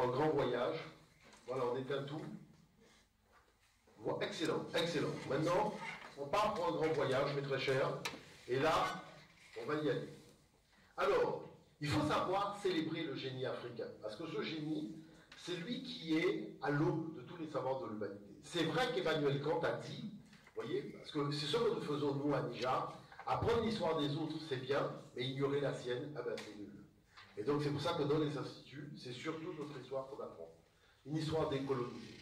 en grand voyage. Voilà, on éteint tout. Voilà, excellent, excellent. Maintenant, on part pour un grand voyage, mes très chers. Et là, on va y aller. Alors, il faut savoir célébrer le génie africain. Parce que ce génie, c'est lui qui est à l'aube de tous les savoirs de l'humanité. C'est vrai qu'Emmanuel Kant a dit, vous voyez, parce que c'est ce que nous faisons nous à Nijar, apprendre l'histoire des autres, c'est bien, mais ignorer la sienne, ah ben c'est nul. Et donc c'est pour ça que dans les instituts, c'est surtout notre histoire qu'on apprend. Une histoire décolonisée.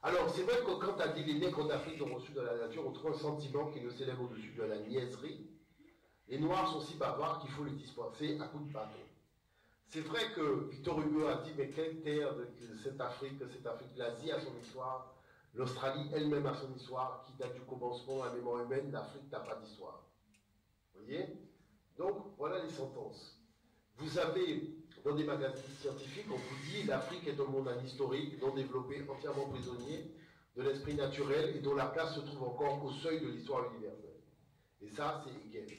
Alors c'est vrai que quand Kant a dit les nègres d'Afrique ont reçu de la nature, on trouve un sentiment qui ne s'élève au-dessus de la niaiserie. Les Noirs sont si bavards qu'il faut les dispenser à coups de bâton. C'est vrai que Victor Hugo a dit, mais quelle terre de cette Afrique, l'Asie a son histoire, l'Australie elle-même a son histoire, qui date du commencement à la mémoire humaine, l'Afrique n'a pas d'histoire. Vous voyez? Donc, voilà les sentences. Vous avez, dans des magazines scientifiques, on vous dit, l'Afrique est un monde historique, non développé, entièrement prisonnier de l'esprit naturel, et dont la place se trouve encore au seuil de l'histoire universelle. Et ça, c'est Hegel.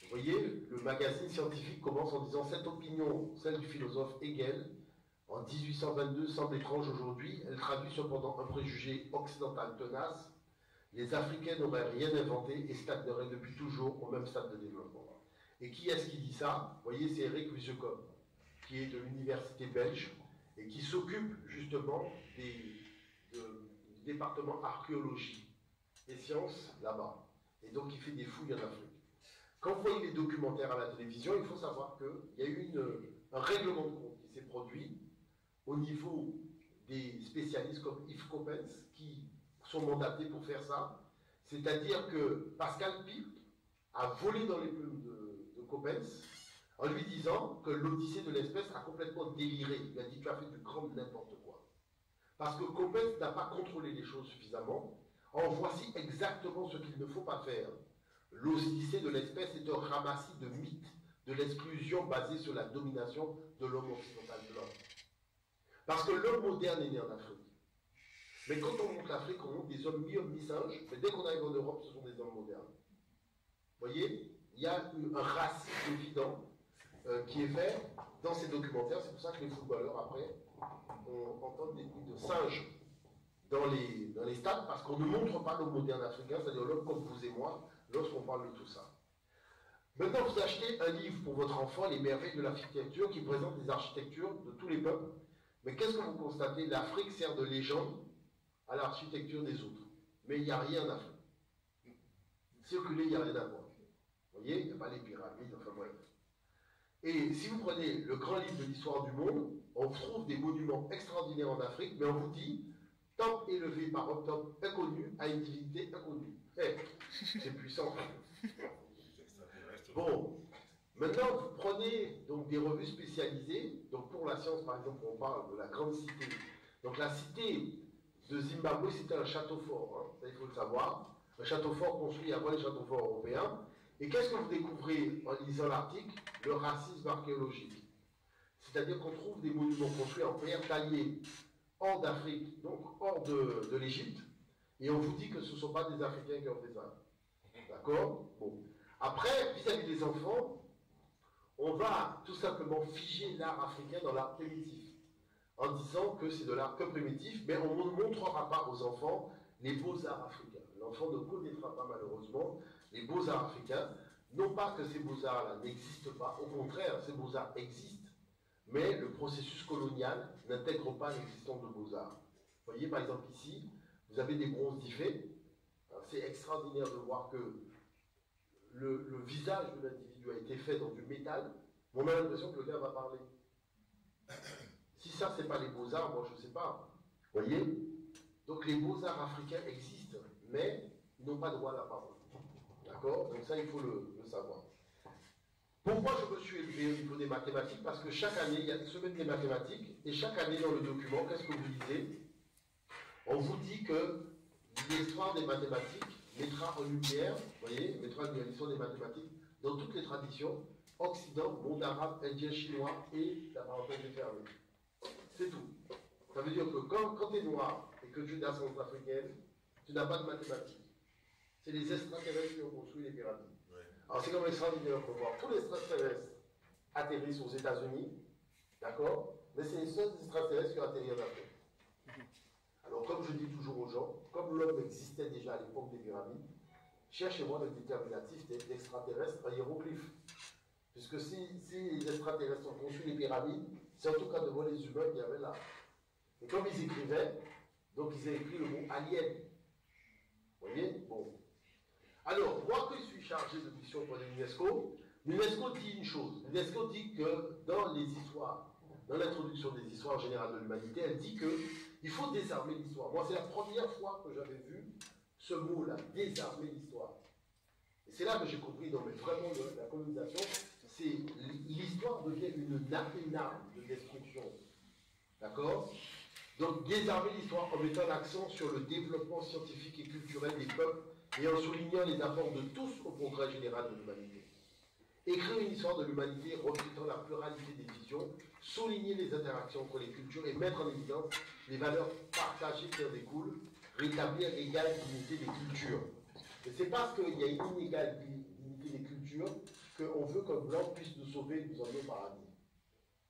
Vous voyez, le magazine scientifique commence en disant « Cette opinion, celle du philosophe Hegel, en 1822, semble étrange aujourd'hui. Elle traduit cependant un préjugé occidental tenace. Les Africains n'auraient rien inventé et stagneraient depuis toujours au même stade de développement. » Et qui est-ce qui dit ça? Vous voyez, c'est Eric Wiesekom, qui est de l'université belge et qui s'occupe justement du département archéologie et sciences là-bas. Et donc il fait des fouilles en Afrique. Quand vous voyez les documentaires à la télévision, il faut savoir qu'il y a eu un règlement de compte qui s'est produit au niveau des spécialistes comme Yves Coppens qui sont mandatés pour faire ça. C'est-à-dire que Pascal Pic a volé dans les plumes de Coppens en lui disant que l'Odyssée de l'espèce a complètement déliré. Il a dit tu as fait du grand n'importe quoi. Parce que Coppens n'a pas contrôlé les choses suffisamment. Or, voici exactement ce qu'il ne faut pas faire. L'Odyssée de l'espèce est un ramassis de mythes, de l'exclusion basée sur la domination de l'homme occidental blanc. Parce que l'homme moderne est né en Afrique. Mais quand on monte l'Afrique, on monte des hommes mi-hommes, mi-singes, mais dès qu'on arrive en Europe, ce sont des hommes modernes. Vous voyez, il y a un racisme évident qui est fait dans ces documentaires. C'est pour ça que les footballeurs, après, on entend des bruits de singes dans les stades, parce qu'on ne montre pas l'homme moderne africain, c'est-à-dire l'homme comme vous et moi, lorsqu'on parle de tout ça. Maintenant, vous achetez un livre pour votre enfant, Les merveilles de l'architecture, qui présente les architectures de tous les peuples. Mais qu'est-ce que vous constatez? L'Afrique sert de légende à l'architecture des autres. Mais il n'y a rien en Afrique. Circuler, il n'y a rien à voir. Vous voyez, il n'y a pas les pyramides, enfin bref. Et si vous prenez le grand livre de l'histoire du monde, on trouve des monuments extraordinaires en Afrique, mais on vous dit temple élevé par un temple inconnu à une divinité inconnue. Eh, c'est puissant. Bon, maintenant vous prenez donc des revues spécialisées. Donc pour la science, par exemple, on parle de la grande cité. Donc la cité de Zimbabwe, c'était un château fort, hein, ça il faut le savoir. Un château fort construit avant les châteaux forts européens. Et qu'est-ce que vous découvrez en lisant l'article? Le racisme archéologique. C'est-à-dire qu'on trouve des monuments construits en pierre taillée hors d'Afrique, donc hors de l'Égypte, et on vous dit que ce ne sont pas des Africains qui ont fait ça. D'accord? Bon. Après, vis-à-vis des enfants, on va tout simplement figer l'art africain dans l'art primitif, en disant que c'est de l'art que primitif, mais on ne montrera pas aux enfants les beaux-arts africains. L'enfant ne connaîtra pas malheureusement les beaux-arts africains. Non pas que ces beaux-arts-là n'existent pas, au contraire, ces beaux-arts existent, mais le processus colonial n'intègre pas l'existence de beaux-arts. Vous voyez, par exemple, ici, vous avez des bronzes d'Ifé. C'est extraordinaire de voir que le visage de l'individu a été fait dans du métal. On a l'impression que le gars va parler. Si ça, c'est pas les beaux-arts, moi, je ne sais pas. Vous voyez? Donc, les beaux-arts africains existent, mais ils n'ont pas droit à la parole. D'accord? Donc ça, il faut le savoir. Pourquoi je me suis élevé au niveau des mathématiques? Parce que chaque année, il y a des semaines des mathématiques, et chaque année dans le document, qu'est-ce que vous lisez? On vous dit que l'histoire des mathématiques mettra en lumière, vous voyez, mettra en lumière l'histoire des mathématiques dans toutes les traditions, Occident, monde arabe, indien, chinois, et la parenthèse est fermée. C'est tout. Ça veut dire que quand tu es noir et que tu es d'ascendance africaine, tu n'as pas de mathématiques. C'est les extraterrestres qui ont construit les pyramides. Ouais. Alors c'est comme extraordinaire pour voir. Tous les extraterrestres atterrissent aux États-Unis, d'accord? mais c'est les seuls extraterrestres qui ont atterri en Afrique. Alors, comme je dis toujours aux gens, comme l'homme existait déjà à l'époque des pyramides, cherchez-moi le déterminatif d'extraterrestres en hiéroglyphe. Puisque si les extraterrestres ont conçu les pyramides, c'est en tout cas devant les humains qu'il y avait là. Et comme ils écrivaient, donc ils ont écrit le mot alien. Vous voyez? Bon. Alors, moi que je suis chargé de mission pour l'UNESCO, l'UNESCO dit une chose. L'UNESCO dit que dans les histoires, dans l'introduction des histoires générales de l'humanité, elle dit qu'il faut désarmer l'histoire. Moi, c'est la première fois que j'avais vu ce mot-là, désarmer l'histoire. Et c'est là que j'ai compris, non mais vraiment, la colonisation, c'est l'histoire devient une arme de destruction. D'accord? Donc, désarmer l'histoire en mettant l'accent sur le développement scientifique et culturel des peuples et en soulignant les apports de tous au progrès général de l'humanité. Écrire une histoire de l'humanité reflétant la pluralité des visions, souligner les interactions entre les cultures et mettre en évidence les valeurs partagées qui en découlent, rétablir l'égale dignité des cultures. Et c'est parce qu'il y a une inégale dignité des cultures qu'on veut qu'un blanc puisse nous sauver et nous emmener au paradis.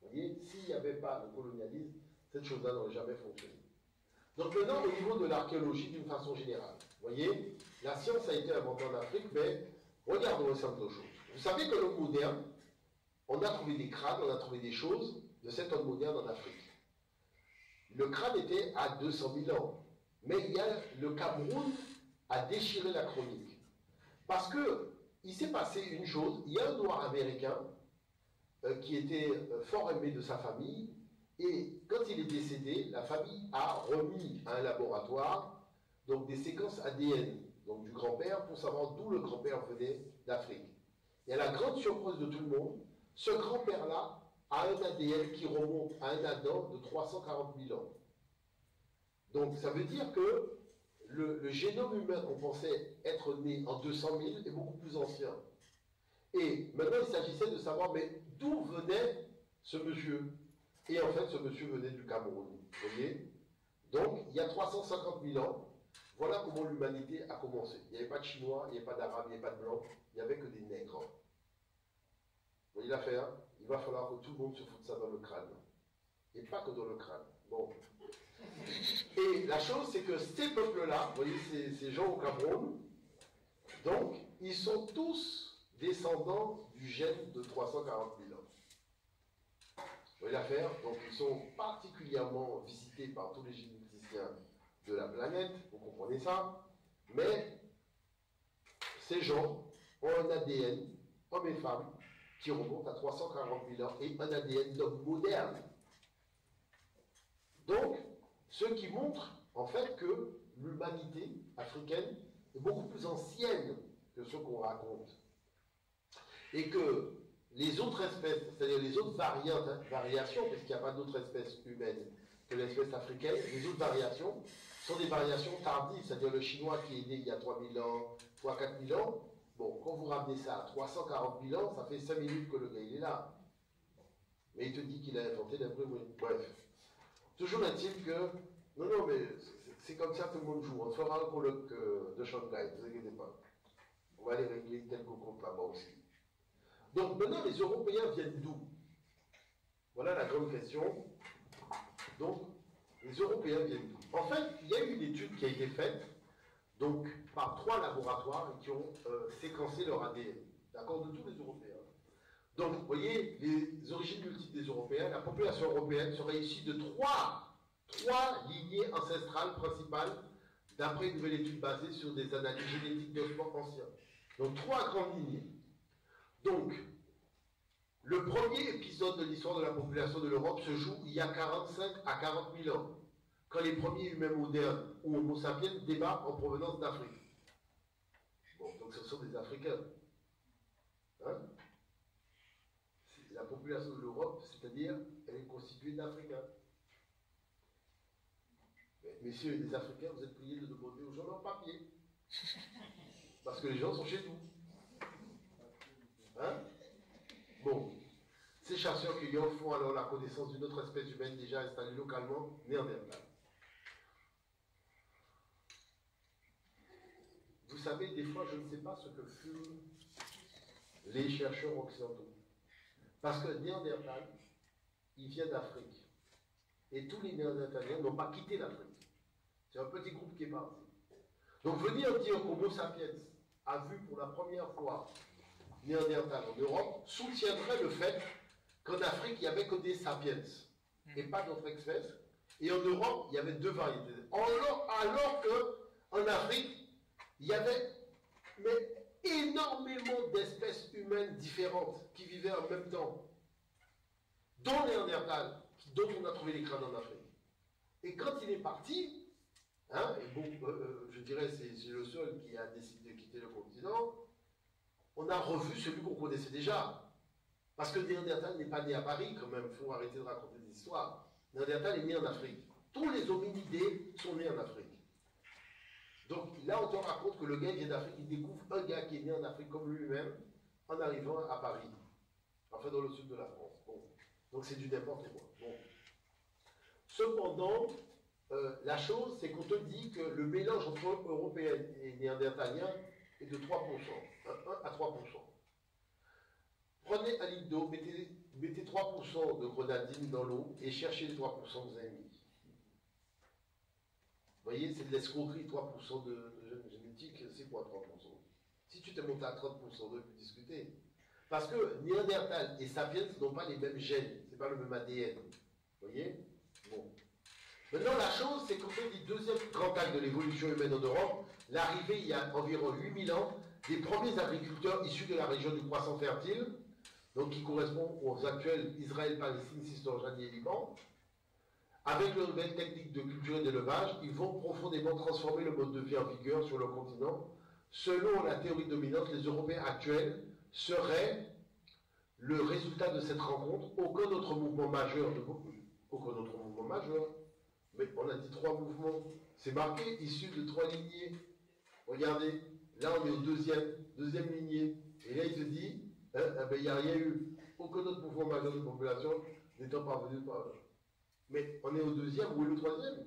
Vous voyez, s'il n'y avait pas le colonialisme, cette chose-là n'aurait jamais fonctionné. Donc maintenant, au niveau de l'archéologie d'une façon générale, vous voyez, la science a été inventée en Afrique, mais regardons une simple chose. Vous savez que l'homme moderne, on a trouvé des crânes, on a trouvé des choses de cet homme moderne en Afrique. Le crâne était à 200 000 ans, mais le Cameroun a déchiré la chronique. Parce qu'il s'est passé une chose, il y a un noir américain qui était fort aimé de sa famille, et quand il est décédé, la famille a remis à un laboratoire donc des séquences ADN donc du grand-père pour savoir d'où le grand-père venait d'Afrique. Et à la grande surprise de tout le monde, ce grand-père-là a un ADN qui remonte à un Adam de 340 000 ans. Donc ça veut dire que le génome humain qu'on pensait être né en 200 000 est beaucoup plus ancien. Et maintenant il s'agissait de savoir mais d'où venait ce monsieur. Et en fait, ce monsieur venait du Cameroun. Vous voyez? Donc, il y a 350 000 ans, voilà comment l'humanité a commencé. Il n'y avait pas de Chinois, il n'y avait pas d'Arabes, il n'y avait pas de Blancs, il n'y avait que des nègres. Vous voyez l'affaire? Il va falloir que tout le monde se foute ça dans le crâne. Et pas que dans le crâne. Bon. Et la chose, c'est que ces peuples-là, vous voyez, ces gens au Cameroun, donc, ils sont tous descendants du gène de 340 000 ans. Vous voyez l'affaire? Donc ils sont particulièrement visités par tous les généticiens de la planète, vous comprenez ça? Mais ces gens ont un ADN, hommes et femmes, qui remonte à 340 000 ans, et un ADN d'homme moderne. Donc, ce qui montre en fait que l'humanité africaine est beaucoup plus ancienne que ce qu'on raconte. Et que les autres espèces, c'est-à-dire les autres variations, parce qu'il n'y a pas d'autres espèces humaines que l'espèce africaine, les autres variations sont des variations tardives, c'est-à-dire le chinois qui est né il y a 3000 ans, 3-4 000 ans, bon, quand vous ramenez ça à 340 000 ans, ça fait 5 minutes que le gars il est là. Mais il te dit qu'il a inventé l'imprimerie. Bref. Toujours est-il que, non, mais c'est comme ça tout le monde joue. On fera un colloque de Shanghai, ne vous inquiétez pas. On va aller régler quelques comptes là-bas aussi. Donc maintenant, les Européens viennent d'où? Voilà la grande question. Donc, les Européens viennent d'où? En fait, il y a eu une étude qui a été faite donc, par 3 laboratoires qui ont séquencé leur ADN, d'accord, de tous les Européens. Donc, vous voyez, les origines multiples des Européens, la population européenne serait issue de 3 lignées ancestrales principales, d'après une nouvelle étude basée sur des analyses génétiques d'ossements anciens. Donc, 3 grandes lignées. Donc, le premier épisode de l'histoire de la population de l'Europe se joue il y a 45 à 40 000 ans, quand les premiers humains modernes ou Homo sapiens débarquent en provenance d'Afrique. Bon, donc ce sont des Africains. Hein? La population de l'Europe, c'est-à-dire, elle est constituée d'Africains. Mais, messieurs les Africains, vous êtes priés de demander aux gens leur papier. Parce que les gens sont chez nous. Hein? Bon, ces chasseurs-cueilleurs font alors la connaissance d'une autre espèce humaine déjà installée localement, néandertal. Vous savez, des fois, je ne sais pas ce que fument les chercheurs occidentaux. Parce que néandertal, il vient d'Afrique. et tous les Néandertaliens n'ont pas quitté l'Afrique. C'est un petit groupe qui est parti. Donc venir dire qu'Homo sapiens a vu pour la première fois Néandertal en Europe soutiendrait le fait qu'en Afrique, il n'y avait que des sapiens et pas d'autres espèces. Et en Europe, il y avait deux variétés. Alors qu'en Afrique, il y avait énormément d'espèces humaines différentes qui vivaient en même temps, dont Néandertal, dont on a trouvé les crânes en Afrique. Et quand il est parti, hein, et bon, je dirais c'est le seul qui a décidé de quitter le continent, on a revu celui qu'on connaissait déjà. Parce que Néandertal n'est pas né à Paris, quand même, il faut arrêter de raconter des histoires. Néandertal est né en Afrique. Tous les hominidés sont nés en Afrique. Donc là, on te raconte que le gars vient d'Afrique, il découvre un gars qui est né en Afrique comme lui-même, en arrivant à Paris. Enfin, dans le sud de la France. Bon. Donc c'est du n'importe quoi. Bon. Cependant, la chose, c'est qu'on te dit que le mélange entre européen et néandertalien est de 3%. 1 à 3%. Prenez un litre d'eau, mettez 3% de grenadine dans l'eau et cherchez les 3% que vous avez mis. Vous voyez, c'est de l'escroquerie, 3% de génétique, c'est quoi 3%? Si tu te montes à 30%, on peut discuter. Parce que Néandertal et Sapiens n'ont pas les mêmes gènes, c'est pas le même ADN. Vous voyez? Bon. Maintenant, la chose, c'est qu'on fait du deuxième grand acte de l'évolution humaine en Europe, l'arrivée, il y a environ 8000 ans, des premiers agriculteurs issus de la région du croissant fertile, donc qui correspond aux actuels Israël, Palestine, Cisjordanie et Liban. Avec leurs nouvelles techniques de culture et d'élevage, ils vont profondément transformer le mode de vie en vigueur sur le continent. Selon la théorie dominante, les Européens actuels seraient le résultat de cette rencontre. Aucun autre mouvement majeur, mais on a dit 3 mouvements, c'est marqué, issus de 3 lignées. Regardez, là on est au deuxième lignée, et là il se dit, il n'y a rien eu, aucun autre mouvement majeur de population n'étant parvenu par... Mais on est au deuxième, ou le troisième?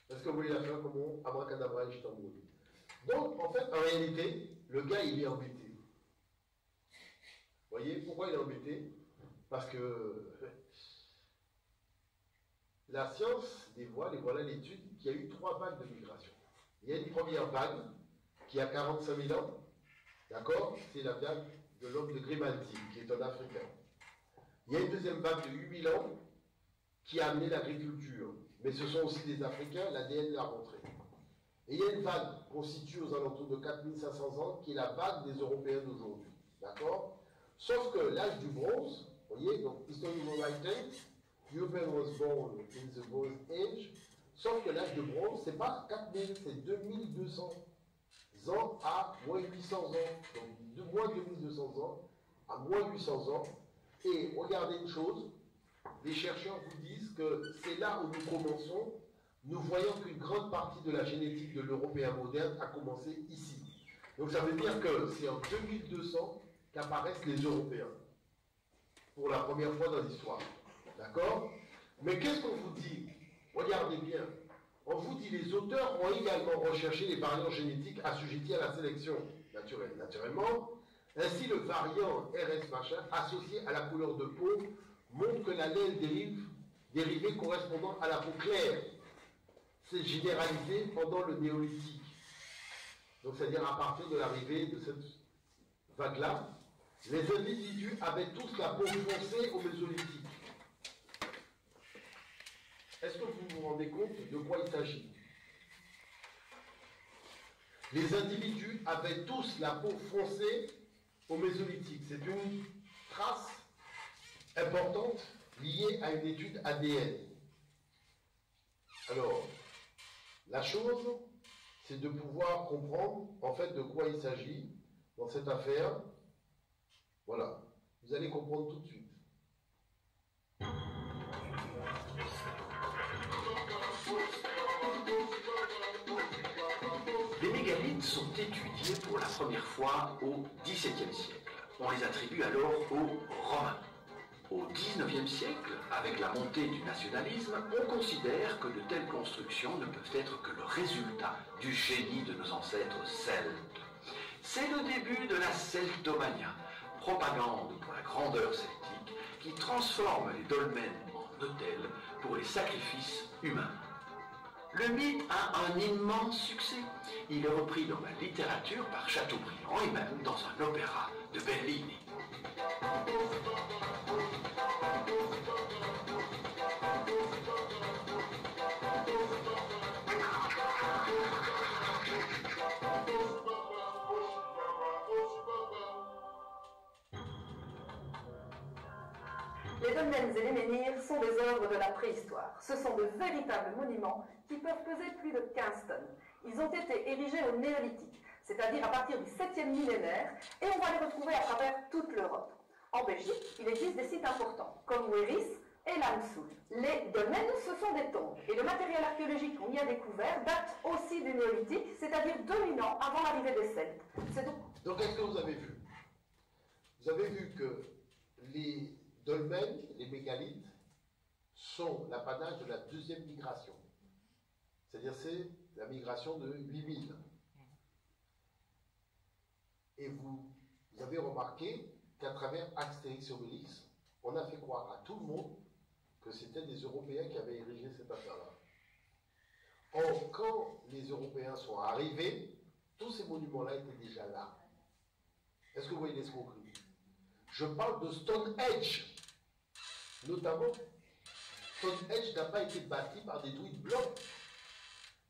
Est-ce que vous voulez la faire comme abracadabra et Istanbul? Donc, en fait, en réalité, le gars, il est embêté. Vous voyez, pourquoi il est embêté? Parce que la science dévoile, et voilà l'étude, qu'il y a eu 3 vagues de migration. Il y a une première vague, qui a 45 000 ans, d'accord? C'est la vague de l'homme de Grimaldi, qui est un Africain. Il y a une deuxième vague de 8000 ans, qui a amené l'agriculture. Mais ce sont aussi des Africains, l'ADN l'a montré. Et il y a une vague constituée aux alentours de 4500 ans, qui est la vague des Européens d'aujourd'hui. D'accord? Sauf que l'âge du bronze, vous voyez, donc historical writing, European was born in the Bronze Age, sauf que l'âge de bronze, c'est pas 4000, c'est 2200 ans à moins 800 ans. Donc de moins 2200 ans à moins 800 ans. Et regardez une chose, les chercheurs vous disent que c'est là où nous commençons. Nous voyons qu'une grande partie de la génétique de l'Européen moderne a commencé ici. Donc ça veut dire que c'est en 2200 qu'apparaissent les Européens. Pour la première fois dans l'histoire. D'accord? Mais qu'est-ce qu'on vous dit? Regardez bien. On vous dit les auteurs ont également recherché les variants génétiques assujettis à la sélection naturelle. Naturellement, ainsi le variant RS machin associé à la couleur de peau montre que l'allèle dérivée correspondant à la peau claire s'est généralisée pendant le néolithique. Donc c'est-à-dire à partir de l'arrivée de cette vague-là, les individus avaient tous la peau foncée au mésolithique. Est-ce que vous vous rendez compte de quoi il s'agit? Les individus avaient tous la peau foncée au mésolithique. C'est une trace importante liée à une étude ADN. Alors, la chose, c'est de pouvoir comprendre en fait de quoi il s'agit dans cette affaire. Voilà, vous allez comprendre tout de suite. Les mégalithes sont étudiés pour la première fois au XVIIe siècle. On les attribue alors aux Romains. Au XIXe siècle, avec la montée du nationalisme, on considère que de telles constructions ne peuvent être que le résultat du génie de nos ancêtres celtes. C'est le début de la celtomania, propagande pour la grandeur celtique, qui transforme les dolmens en en autel pour les sacrifices humains. Le mythe a un immense succès. Il est repris dans la littérature par Chateaubriand et même dans un opéra de Bellini. Les dolmens et les menhirs sont des œuvres de la préhistoire. Ce sont de véritables monuments qui peuvent peser plus de 15 tonnes. Ils ont été érigés au néolithique, c'est-à-dire à partir du 7e millénaire, et on va les retrouver à travers toute l'Europe. En Belgique, il existe des sites importants, comme Wéris et Lamsoul. Les dolmens, ce sont des tombes, et le matériel archéologique qu'on y a découvert date aussi du néolithique, c'est-à-dire 2000 ans avant l'arrivée des Celtes. Donc est-ce que vous avez vu? Vous avez vu que les dolmens, les mégalithes, sont l'apanage de la deuxième migration. C'est-à-dire c'est la migration de 8000. Et vous avez remarqué qu'à travers Astérix et Obélix, on a fait croire à tout le monde que c'était des Européens qui avaient érigé cette affaire-là. Or, quand les Européens sont arrivés, tous ces monuments-là étaient déjà là. Est-ce que vous voyez l'escroquerie? Je parle de Stonehenge. Notamment, Stonehenge n'a pas été bâti par des druides blancs.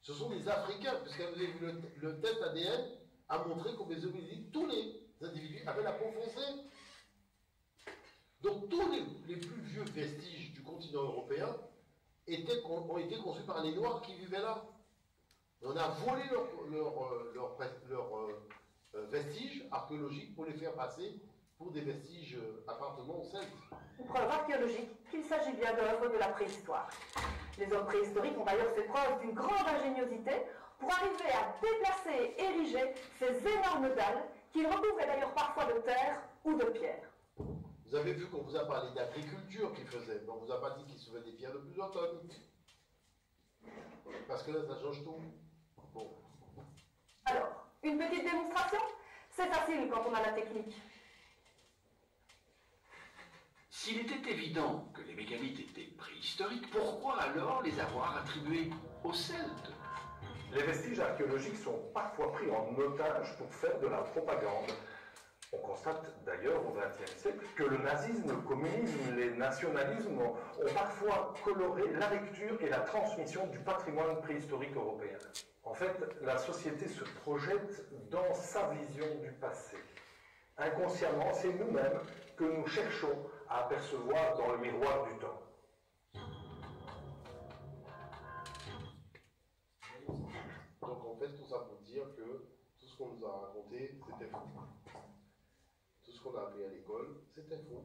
Ce sont des Africains, puisque vous avez vu le test ADN a montré qu'au Mésopotamie, tous les individus avaient la peau foncée. Donc tous les plus vieux vestiges du continent européen ont été conçus par les Noirs qui vivaient là. Et on a volé leurs vestiges archéologiques pour les faire passer pour des vestiges appartenant aux Celtes. Une preuve archéologique qu'il s'agit bien d'œuvres de la préhistoire. Les hommes préhistoriques ont d'ailleurs fait preuve d'une grande ingéniosité pour arriver à déplacer et ériger ces énormes dalles qu'ils recouvraient d'ailleurs parfois de terre ou de pierre. Vous avez vu qu'on vous a parlé d'agriculture qu'ils faisaient, mais on ne vous a pas dit qu'ils se faisaient des pierres de plusieurs tonnes. Parce que là, ça change tout. Bon. Alors, une petite démonstration? C'est facile quand on a la technique. S'il était évident que les mégalithes étaient préhistoriques, pourquoi alors les avoir attribués aux Celtes? Les vestiges archéologiques sont parfois pris en otage pour faire de la propagande. On constate d'ailleurs au XXe siècle que le nazisme, le communisme, les nationalismes ont parfois coloré la lecture et la transmission du patrimoine préhistorique européen. En fait, la société se projette dans sa vision du passé. Inconsciemment, c'est nous-mêmes que nous cherchons à apercevoir dans le miroir du temps. Donc en fait, tout ça pour dire que tout ce qu'on nous a raconté, c'était faux. Tout ce qu'on a appris à l'école, c'était faux.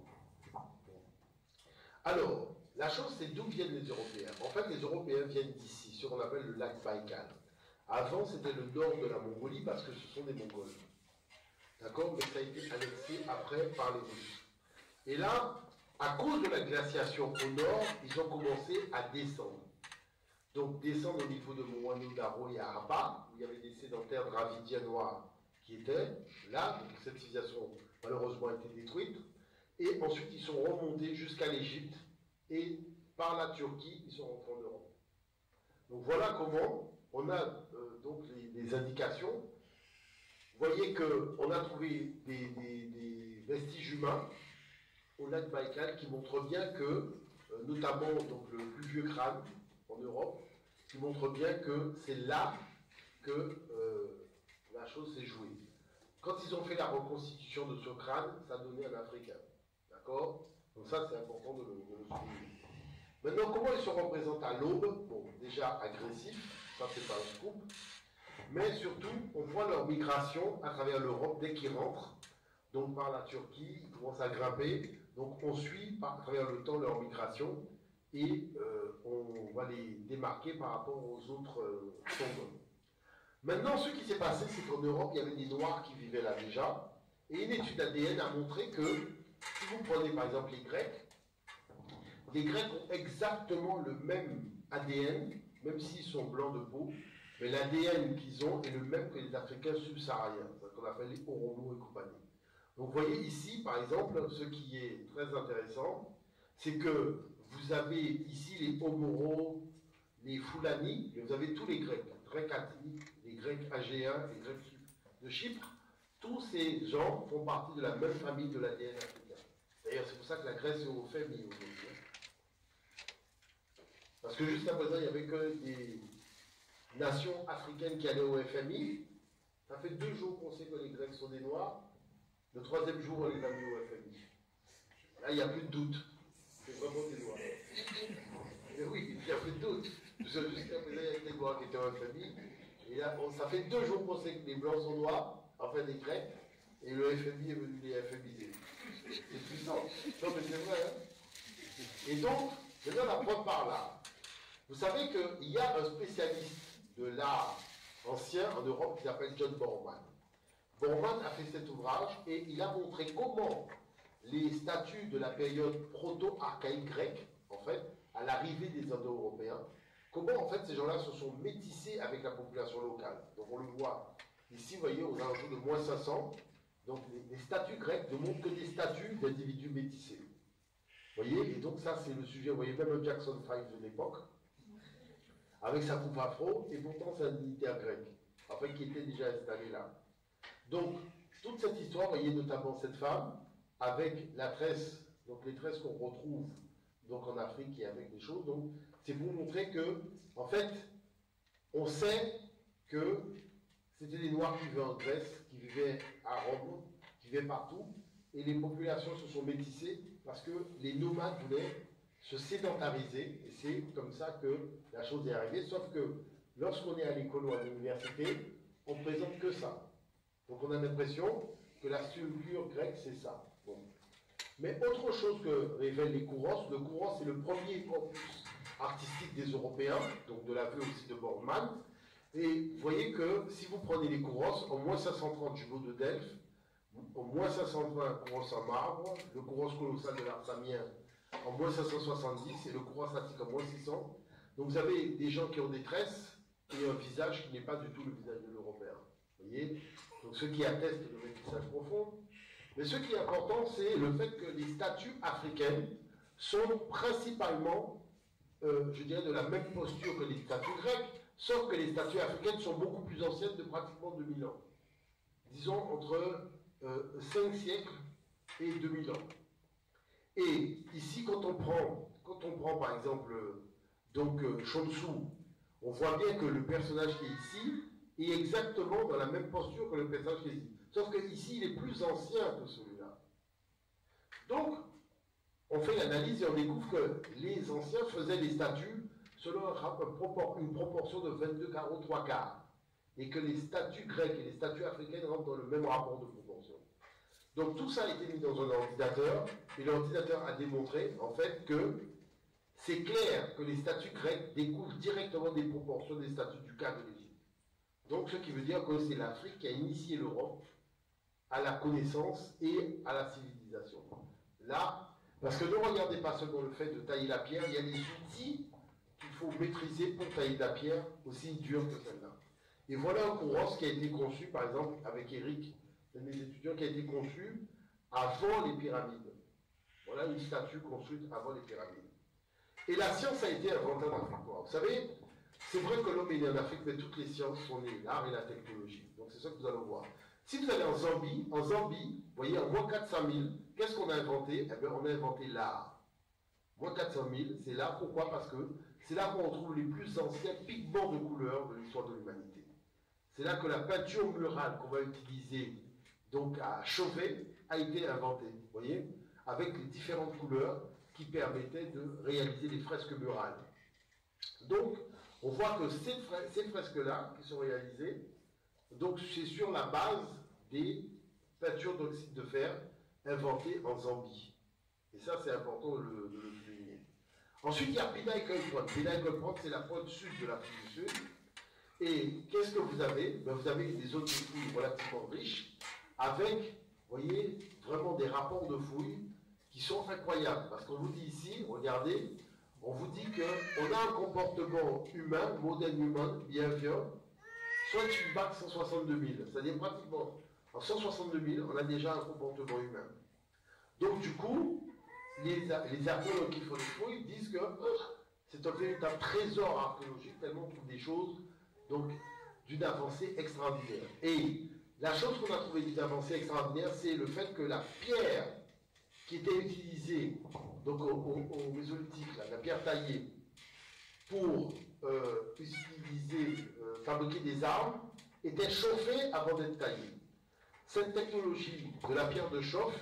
Alors, la chose, c'est d'où viennent les Européens. En fait, les Européens viennent d'ici, ce qu'on appelle le lac Baïkal. Avant, c'était le nord de la Mongolie parce que ce sont des Mongols. D'accord? Mais ça a été annexé après par les Russes. Et là, à cause de la glaciation au nord, ils ont commencé à descendre. Donc descendre au niveau de Mohenjo-Daro et Harappa, où il y avait des sédentaires dravidiens noirs qui étaient là, donc cette civilisation malheureusement a été détruite. Et ensuite, ils sont remontés jusqu'à l'Égypte et par la Turquie, ils sont rentrés en Europe. Donc voilà comment on a donc les indications. Vous voyez qu'on a trouvé des vestiges humains au lac Baïkal qui montrent bien que, notamment donc, le plus vieux crâne en Europe, qui montre bien que c'est là que la chose s'est jouée. Quand ils ont fait la reconstitution de ce crâne, ça donnait un Africain. D'accord? Donc ça, c'est important de le souligner. Maintenant, comment ils se représentent à l'aube? Bon, déjà agressifs, ça c'est pas un scoop. Mais surtout, on voit leur migration à travers l'Europe dès qu'ils rentrent. Donc par la Turquie, ils commencent à grimper. Donc on suit à travers le temps leur migration et on va les démarquer par rapport aux autres tombes. Maintenant, ce qui s'est passé, c'est qu'en Europe, il y avait des Noirs qui vivaient là déjà. Et une étude ADN a montré que, si vous prenez par exemple les Grecs ont exactement le même ADN, même s'ils sont blancs de peau, mais l'ADN qu'ils ont est le même que les Africains subsahariens, ce qu'on appelle les Oromo et compagnie. Donc vous voyez ici, par exemple, ce qui est très intéressant, c'est que vous avez ici les Homoros, les Fulani, et vous avez tous les Grecs, Grecs attiques, les Grecs agéens, les Grecs de Chypre. Tous ces gens font partie de la même famille de l'ADN africain. D'ailleurs, c'est pour ça que la Grèce est au FMI aujourd'hui. Parce que jusqu'à présent, il n'y avait que des nations africaines qui allaient au FMI. Ça fait 2 jours qu'on sait que les Grecs sont des Noirs. Le 3e jour, on les a mis au FMI. Là, il n'y a plus de doute. C'est vraiment des Noirs. Mais oui, il n'y a plus de doute. Jusqu'à présent, il y avait des Noirs qui étaient au FMI. Et là, ça fait 2 jours qu'on sait que les Blancs sont Noirs, enfin des Grecs, et le FMI est venu les FMiser. C'est puissant. Non, mais c'est vrai. Hein. Et donc, maintenant, la preuve par là. Vous savez qu'il y a un spécialiste de l'art ancien en Europe qui s'appelle John Borman. Borman a fait cet ouvrage et il a montré comment les statues de la période proto-archaïque grecque, en fait, à l'arrivée des Indo-Européens, comment en fait ces gens-là se sont métissés avec la population locale. Donc on le voit ici, vous voyez, aux alentours de moins 500, donc les statues grecques ne montrent que des statues d'individus métissés. Vous voyez, et donc ça c'est le sujet, vous voyez même le Jackson 5 de l'époque, avec sa coupe afro, et pourtant c'est un dignitaire grec, en fait, qui était déjà installé là. Donc, toute cette histoire, vous voyez notamment cette femme, avec la tresse, donc les tresses qu'on retrouve donc en Afrique et avec des choses, donc c'est pour montrer que, en fait, on sait que c'était des Noirs qui vivaient en Grèce, qui vivaient à Rome, qui vivaient partout, et les populations se sont métissées parce que les nomades voulaient se sédentariser, et c'est comme ça que la chose est arrivée, sauf que lorsqu'on est à l'école ou à l'université, on ne présente que ça. Donc on a l'impression que la sculpture grecque, c'est ça. Bon. Mais autre chose que révèlent les Kouros, le Kouros c'est le premier corpus artistique des Européens, donc de l'aveu aussi de Bormann, et vous voyez que si vous prenez les Kouros, en moins 530 jumeaux de Delphes, en moins 520 Kouros en marbre, le Kouros colossal de l'Arsamien en moins 570 et le Kouros attique en moins 600. Donc vous avez des gens qui ont des tresses et un visage qui n'est pas du tout le visage de l'Européen. Vous voyez? Donc ce qui atteste le métissage profond. Mais ce qui est important, c'est le fait que les statues africaines sont principalement, je dirais, de la même posture que les statues grecques, sauf que les statues africaines sont beaucoup plus anciennes de pratiquement 2000 ans. Disons entre 5 siècles et 2000 ans. Et ici, quand on prend par exemple Shonsu, on voit bien que le personnage qui est ici est exactement dans la même posture que le personnage qui est ici. Sauf qu'ici, il est plus ancien que celui-là. Donc, on fait l'analyse et on découvre que les anciens faisaient les statues selon une proportion de 22 carreaux 3 quarts. Et que les statues grecques et les statues africaines rentrent dans le même rapport de proportion. Donc tout ça a été mis dans un ordinateur, et l'ordinateur a démontré, en fait, que c'est clair que les statues grecques découvrent directement des proportions des statues du cas de l'Égypte. Donc ce qui veut dire que c'est l'Afrique qui a initié l'Europe à la connaissance et à la civilisation. Là, parce que ne regardez pas seulement le fait de tailler la pierre, il y a des outils qu'il faut maîtriser pour tailler la pierre aussi dure que celle-là. Et voilà un Kouros qui a été conçu, par exemple, avec Eric, un de mes étudiants, qui a été conçu avant les pyramides. Voilà une statue construite avant les pyramides. Et la science a été inventée en Afrique. Vous savez, c'est vrai que l'homme est né en Afrique, mais toutes les sciences sont nées, l'art et la technologie. Donc c'est ça que nous allons voir. Si vous allez en Zambie, vous voyez, en moins 400 000, qu'est-ce qu'on a inventé? Eh bien, on a inventé l'art. Moins 400 000, c'est là. Pourquoi? Parce que c'est là qu'on retrouve les plus anciens pigments de couleur de l'histoire de l'humanité. C'est là que la peinture murale qu'on va utiliser donc à chauffer a été inventée, vous voyez, avec les différentes couleurs qui permettaient de réaliser les fresques murales. Donc, on voit que ces fresques-là qui sont réalisées, donc c'est sur la base des peintures d'oxyde de fer inventées en Zambie. Et ça, c'est important de le souligner. Ensuite, il y a Pina et Kolpron. Pina et Kolpron, c'est la pointe sud de l'Afrique du Sud. Et qu'est-ce que vous avez? Ben, vous avez des zones de fouilles relativement riches, avec, vous voyez, vraiment des rapports de fouilles qui sont incroyables. Parce qu'on vous dit ici, regardez, on vous dit qu'on a un comportement humain, modèle humain, behavior, soit une bac 162 000. C'est-à-dire pratiquement, en 162 000, on a déjà un comportement humain. Donc du coup, les archéologues qui font les fouilles disent que c'est un véritable trésor archéologique, tellement on trouve des choses donc d'une avancée extraordinaire. Et la chose qu'on a trouvée d'une avancée extraordinaire, c'est le fait que la pierre qui était utilisée donc au Mésolithique, la pierre taillée, pour fabriquer des armes, était chauffée avant d'être taillée. Cette technologie de la pierre de chauffe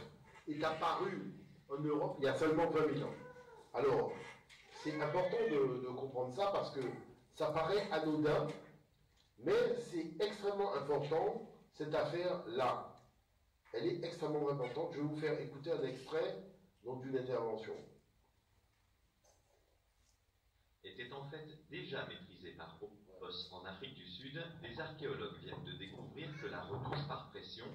est apparue en Europe il y a seulement 20 000 ans. Alors, c'est important de comprendre ça parce que ça paraît anodin, mais c'est extrêmement important, cette affaire-là. Elle est extrêmement importante. Je vais vous faire écouter un extrait d'une intervention. Était en fait déjà maîtrisé par Opos en Afrique du Sud, les archéologues viennent de découvrir que la retouche par pression,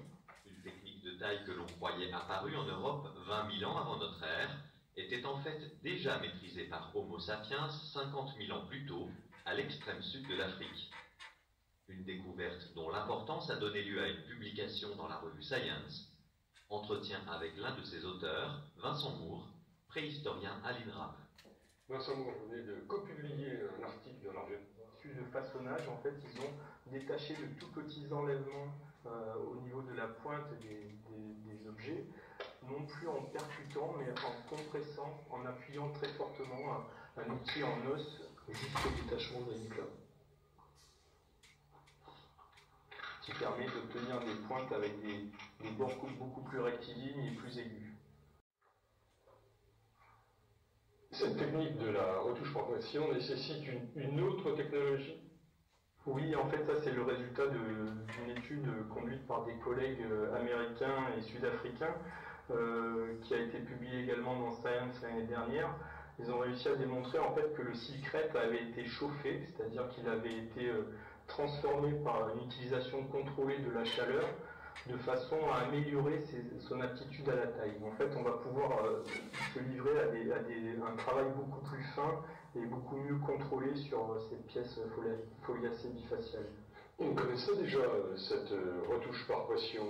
une technique de taille que l'on croyait apparue en Europe 20 000 ans avant notre ère, était en fait déjà maîtrisée par Homo sapiens 50 000 ans plus tôt, à l'extrême sud de l'Afrique. Une découverte dont l'importance a donné lieu à une publication dans la revue Science. Entretien avec l'un de ses auteurs, Vincent Moore, préhistorien à l'INRAP. Vincent Moore venait de copublier un article dans la revue. De façonnage, en fait, ils ont détaché de tout petits enlèvements au niveau de la pointe des objets, non plus en percutant, mais en compressant, en appuyant très fortement un outil en os jusqu'au détachement de l'éclat, qui permet d'obtenir des pointes avec des bords beaucoup plus rectilignes et plus aigus. Cette technique de la retouche par pression nécessite une autre technologie? Oui, en fait, ça c'est le résultat d'une étude conduite par des collègues américains et sud-africains, qui a été publiée également dans Science l'année dernière. Ils ont réussi à démontrer en fait que le silcrète avait été chauffé, c'est-à-dire qu'il avait été transformé par une utilisation contrôlée de la chaleur, de façon à améliorer son aptitude à la taille. En fait, on va pouvoir se livrer à un travail beaucoup plus fin et beaucoup mieux contrôlé sur cette pièce foliacée bifaciale. On connaissait déjà cette retouche par pression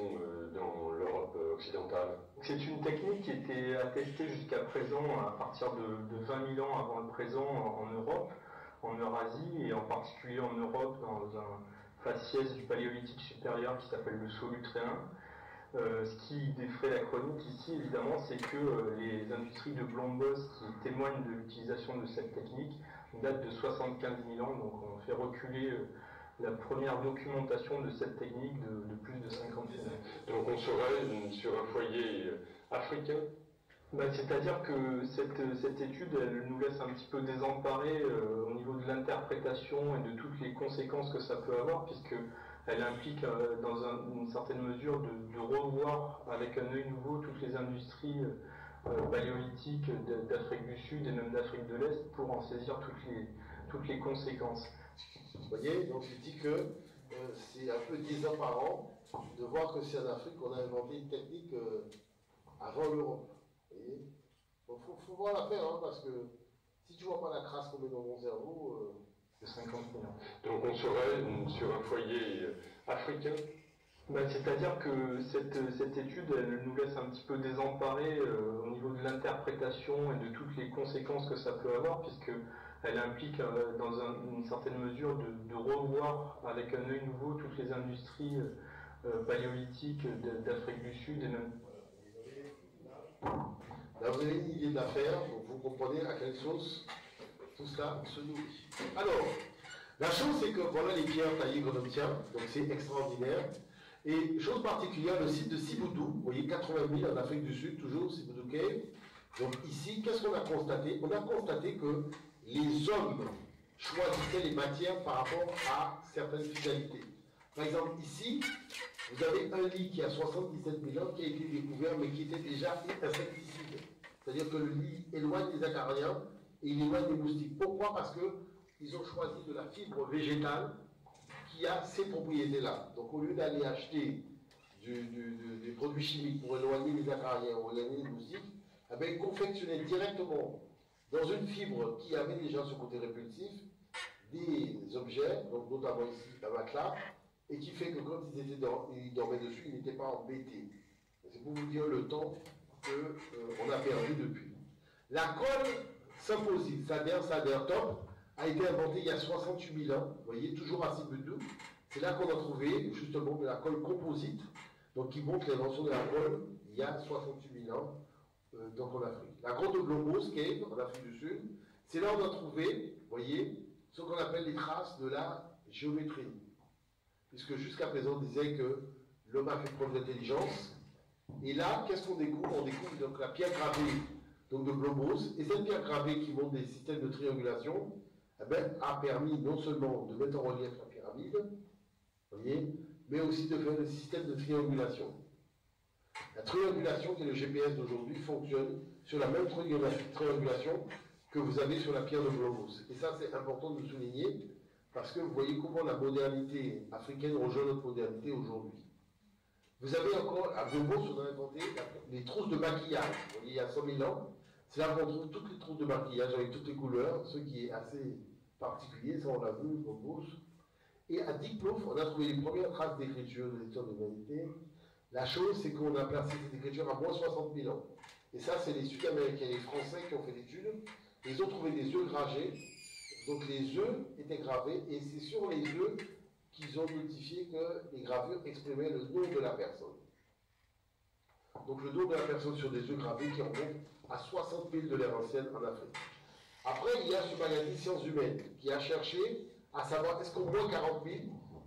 dans l'Europe occidentale? C'est une technique qui était attestée jusqu'à présent à partir de 20 000 ans avant le présent en Europe, en Eurasie et en particulier en Europe dans un faciès du paléolithique supérieur qui s'appelle le Solutréen. Ce qui défraie la chronique ici, évidemment, c'est que les industries de Blombos qui témoignent de l'utilisation de cette technique datent de 75 000 ans, donc on fait reculer la première documentation de cette technique de plus de 50 000 ans. Donc on serait sur un foyer africain? C'est-à-dire que cette étude, elle nous laisse un petit peu désemparés au niveau de l'interprétation et de toutes les conséquences que ça peut avoir, puisqu'elle implique dans une certaine mesure de revoir avec un œil nouveau toutes les industries paléolithiques d'Afrique du Sud et même d'Afrique de l'Est pour en saisir toutes les conséquences. Vous voyez, donc je dis que c'est un peu désemparant de voir que c'est en Afrique qu'on a inventé une technique avant l'Europe. Donc il faut voir l'affaire, hein, parce que si tu vois pas la crasse qu'on met dans mon cerveau, c'est 50 000 ans. Donc on serait sur un foyer africain? C'est-à-dire que cette étude, elle nous laisse un petit peu désemparés au niveau de l'interprétation et de toutes les conséquences que ça peut avoir, puisqu'elle implique dans une certaine mesure de revoir avec un œil nouveau toutes les industries paléolithiques d'Afrique du Sud et même. Là, vous avez une idée de l'affaire, donc vous comprenez à quelle sauce tout cela se nourrit. Alors, la chose, c'est que voilà les pierres taillées qu'on obtient, donc c'est extraordinaire. Et chose particulière, le site de Siboudou, vous voyez 80 000 en Afrique du Sud, toujours Siboudou Cave. Donc ici, qu'est-ce qu'on a constaté? On a constaté que les hommes choisissaient les matières par rapport à certaines finalités. Par exemple, ici, vous avez un lit qui a 77 000 ans qui a été découvert, mais qui était déjà insecticide. C'est-à-dire que le lit éloigne les acariens et il éloigne les moustiques. Pourquoi? Parce qu'ils ont choisi de la fibre végétale qui a ces propriétés-là. Donc au lieu d'aller acheter des produits chimiques pour éloigner les acariens ou éloigner les moustiques, eh bien, ils confectionnaient directement dans une fibre qui avait déjà ce côté répulsif des objets, donc notamment ici un matelas, et qui fait que quand ils dormaient dessus, ils n'étaient pas embêtés. C'est pour vous dire le temps qu'on a perdu depuis. La colle symposique, c'est-à-dire top, a été inventée il y a 68 000 ans, vous voyez, toujours à Sibundu. C'est là qu'on a trouvé justement de la colle composite, donc qui montre l'invention de la colle il y a 68 000 ans, donc en Afrique. La grotte de Blombos Cave, en Afrique du Sud, c'est là où on a trouvé, vous voyez, ce qu'on appelle les traces de la géométrie. Puisque jusqu'à présent, on disait que l'homme a fait preuve d'intelligence. Et là, qu'est-ce qu'on découvre? On découvre donc la pierre gravée donc de Blombos. Et cette pierre gravée qui montre des systèmes de triangulation eh ben, a permis non seulement de mettre en relief la pyramide, voyez, mais aussi de faire des systèmes de triangulation. La triangulation, qui est le GPS d'aujourd'hui, fonctionne sur la même triangulation que vous avez sur la pierre de Blombos. Et ça, c'est important de le souligner, parce que vous voyez comment la modernité africaine rejoint notre modernité aujourd'hui. Vous avez encore, à Blombos, on a inventé les trousses de maquillage. Vous voyez, il y a 100 000 ans, c'est là qu'on trouve toutes les trousses de maquillage avec toutes les couleurs, ce qui est assez particulier, ça on l'a vu, Blombos. Et à Diepkloof, on a trouvé les premières traces d'écriture de l'histoire de l'humanité. La chose, c'est qu'on a placé cette écriture à moins 60 000 ans. Et ça, c'est les Sud-Américains et les Français qui ont fait l'étude. Ils ont trouvé des œufs gravés. Donc les œufs étaient gravés, et c'est sur les œufs qu'ils ont notifié que les gravures exprimaient le nom de la personne. Donc le nom de la personne sur des œufs gravés qui remontent à 60 000 de l'ère ancienne en Afrique. Après, il y a ce magazine Sciences Humaines qui a cherché à savoir est-ce qu'au moins 40 000,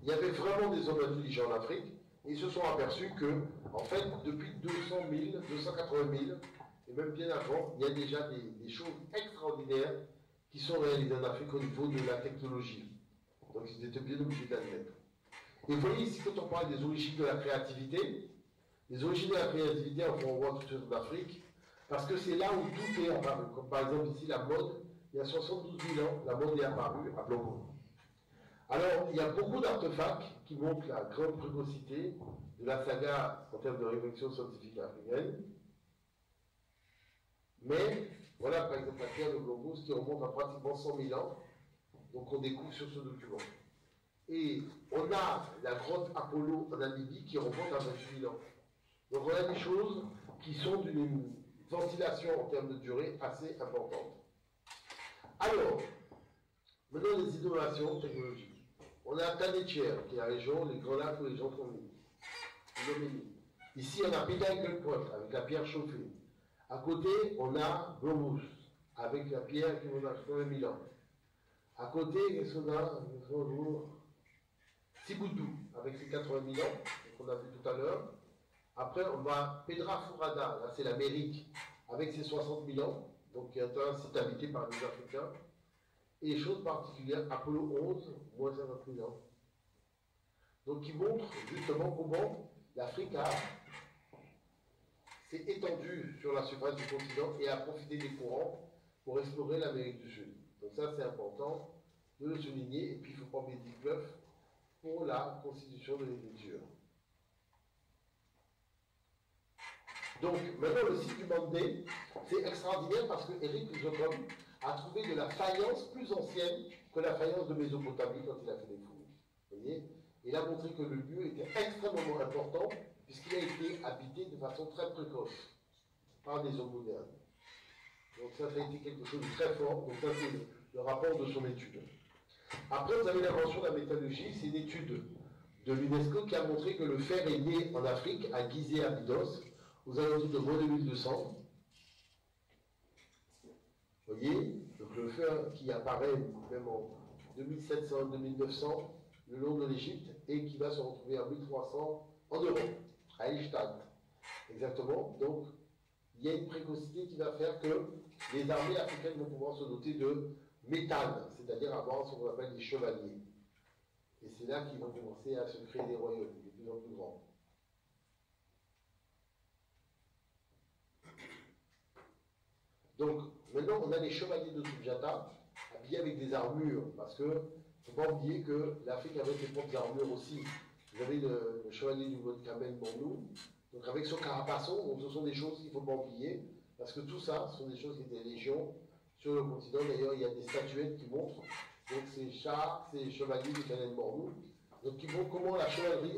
il y avait vraiment des hommes intelligents en Afrique, et ils se sont aperçus que, en fait, depuis 200 000, 280 000, et même bien avant, il y a déjà des choses extraordinaires qui sont réalisées en Afrique au niveau de la technologie. Donc ils étaient bien obligés d'admettre. Et vous voyez ici, quand on parle des origines de la créativité, les origines de la créativité, on voit tout de suite en Afrique, parce que c'est là où tout est apparu. Comme par exemple ici, la mode, il y a 72 000 ans, la mode est apparue à Blombos. Alors, il y a beaucoup d'artefacts qui montrent la grande précocité de la saga en termes de réflexion scientifique africaine. Mais, voilà par exemple la pierre de Blombos qui remonte à pratiquement 100 000 ans, donc on découvre sur ce document. Et on a la grotte Apollo en Namibie qui remonte à 28 000 ans. Donc on a des choses qui sont d'une ventilation en termes de durée assez importante. Alors, maintenant les innovations technologiques. On a Tanetier, qui est la région, les Grands Lacs où les gens sont venus. Ici, on a Pitangel Point, avec la pierre chauffée. À côté, on a Blombos, avec la pierre qui monte à 80 000 ans. À côté, qu'est-ce qu'on a? Sibundu, avec ses 80 000 ans, qu'on a vu tout à l'heure. Après, on va Pedra Furada, là c'est l'Amérique, avec ses 60 000 ans, donc qui est un site habité par les Africains. Et chose particulière, Apollo 11, moins 50 000 ans. Donc qui montre justement comment l'Afrique s'est étendue sur la surface du continent et a profité des courants pour explorer l'Amérique du Sud. Donc ça c'est important de le souligner, et puis il ne faut pas oublier Diepkloof pour la constitution de l'écriture. Donc maintenant le site du Mandé, c'est extraordinaire parce que Eric Lusocom a trouvé de la faïence plus ancienne que la faïence de Mésopotamie quand il a fait des fouilles. Vous voyez? Il a montré que le lieu était extrêmement important puisqu'il a été habité de façon très précoce par des hommes modernes. Donc ça a été quelque chose de très fort. Donc ça c'est le rapport de son étude. Après vous avez l'invention de la métallurgie, c'est une étude de l'UNESCO qui a montré que le fer est né en Afrique, à Gizeh Abydos, aux alentours de moins de 1200. Vous voyez, donc le fer qui apparaît même en 2700-2900 le long de l'Égypte et qui va se retrouver en 1300 en Europe, à Eichstätt. Exactement. Donc, il y a une précocité qui va faire que les armées africaines vont pouvoir se doter de métal, c'est-à-dire avoir ce qu'on appelle des chevaliers. Et c'est là qu'ils vont commencer à se créer des royaumes de plus en plus grands. Donc, maintenant, on a les chevaliers de Sujata, habillés avec des armures, parce que, il ne faut pas oublier que l'Afrique avait ses propres armures aussi. Vous avez le chevalier du Mont Kamel Mornou, donc avec son carapaçon, donc ce sont des choses qu'il ne faut pas oublier, parce que tout ça, ce sont des choses qui étaient légion sur le continent. D'ailleurs, il y a des statuettes qui montrent donc ces chars, ces chevaliers du Kamel Mornou, donc qui montrent comment la chevalerie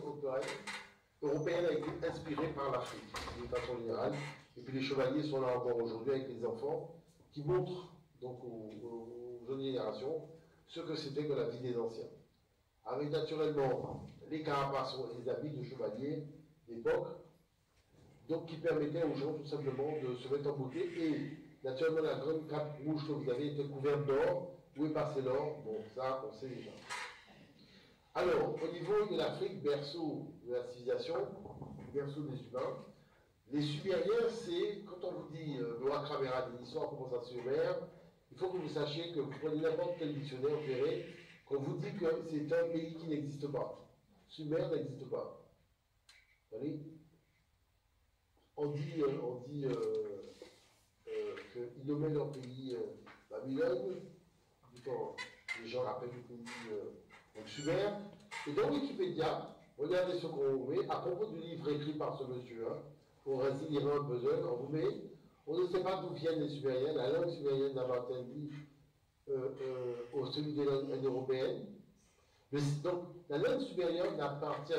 européenne a été inspirée par l'Afrique, d'une façon générale. Et puis les chevaliers sont là encore aujourd'hui avec les enfants, qui montre donc aux jeunes générations ce que c'était que la vie des anciens. Avec naturellement les carapassons et les habits de chevaliers d'époque, donc qui permettaient aux gens tout simplement de se mettre en beauté. Et naturellement la grande cape rouge que vous avez était couverte d'or. Où est passé l'or? Bon, ça on sait déjà. Alors, au niveau de l'Afrique, berceau de la civilisation, berceau des humains, les Sumériens, c'est, quand on vous dit le Wakramera des histoires, comment ça se Sumer, il faut que vous sachiez que vous prenez n'importe quel dictionnaire, vous verrez qu'on vous dit que c'est un pays qui n'existe pas. Sumer n'existe pas. Vous voyez? On dit qu'ils nommaient leur pays Babylone, quand les gens rappellent le pays Sumer. Et dans Wikipédia, regardez ce qu'on vous met, à propos du livre écrit par ce monsieur, on réside un puzzle, on vous met, on ne sait pas d'où viennent les Sumériens, la langue sumérienne n'appartient ni au celui des langues indo-européennes. Donc, la langue sumérienne n'appartient